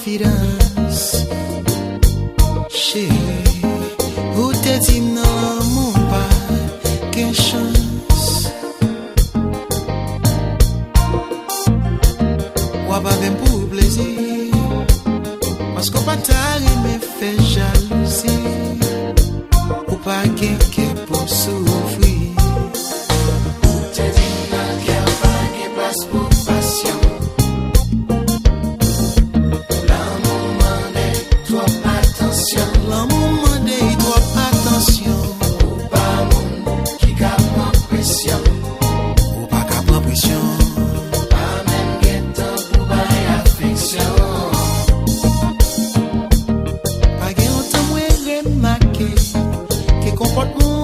confidence. Chérie, ou te dit non, mon pas, qu'une chance. Ou pas même pour plaisir, parce qu'on pas t'arriver fait jalousie, ou pas quelqu'un pour souffrir. Te dit non, qu'il pas de place pour passion. L'amour demande trop attention. L'amour demande trop attention. Ou pas moun qui cap en pression. Ou pas qu'à prendre pression. Pas même guettant pour bailler affection. Pas gain autant moi remarqué que comportement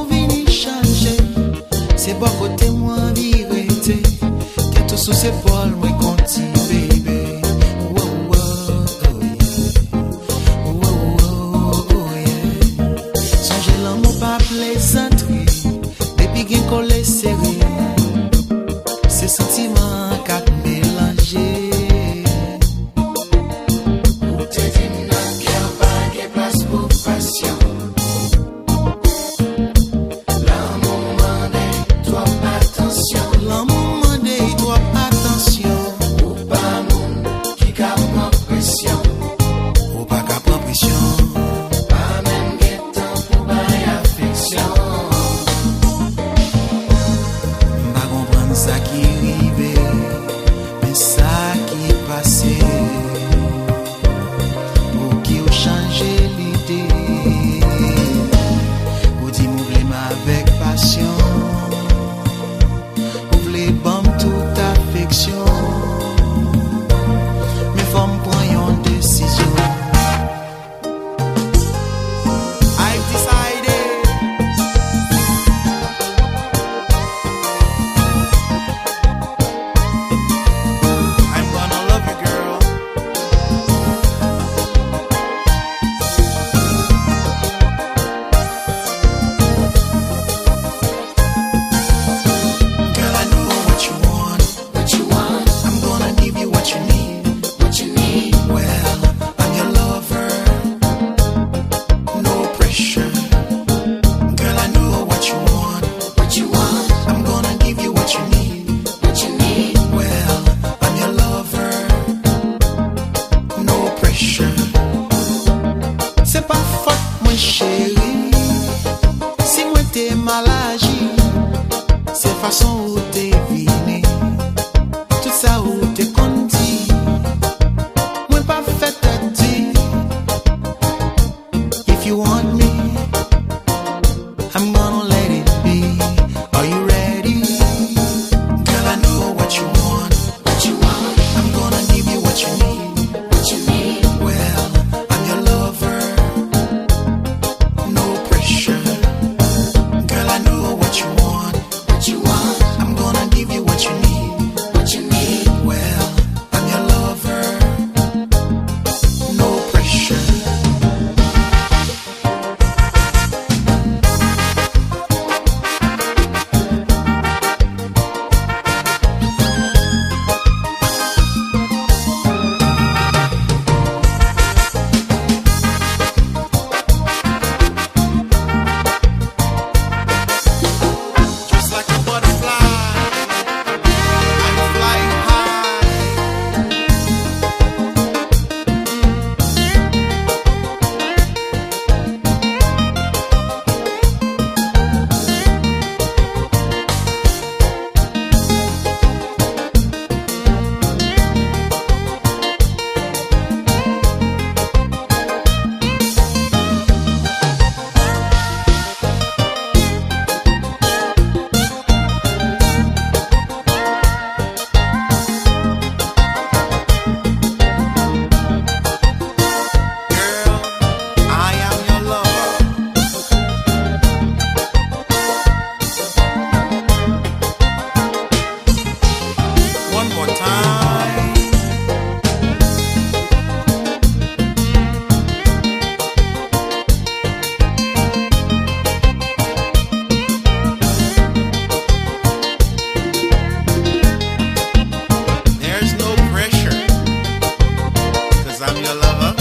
I'm your lover.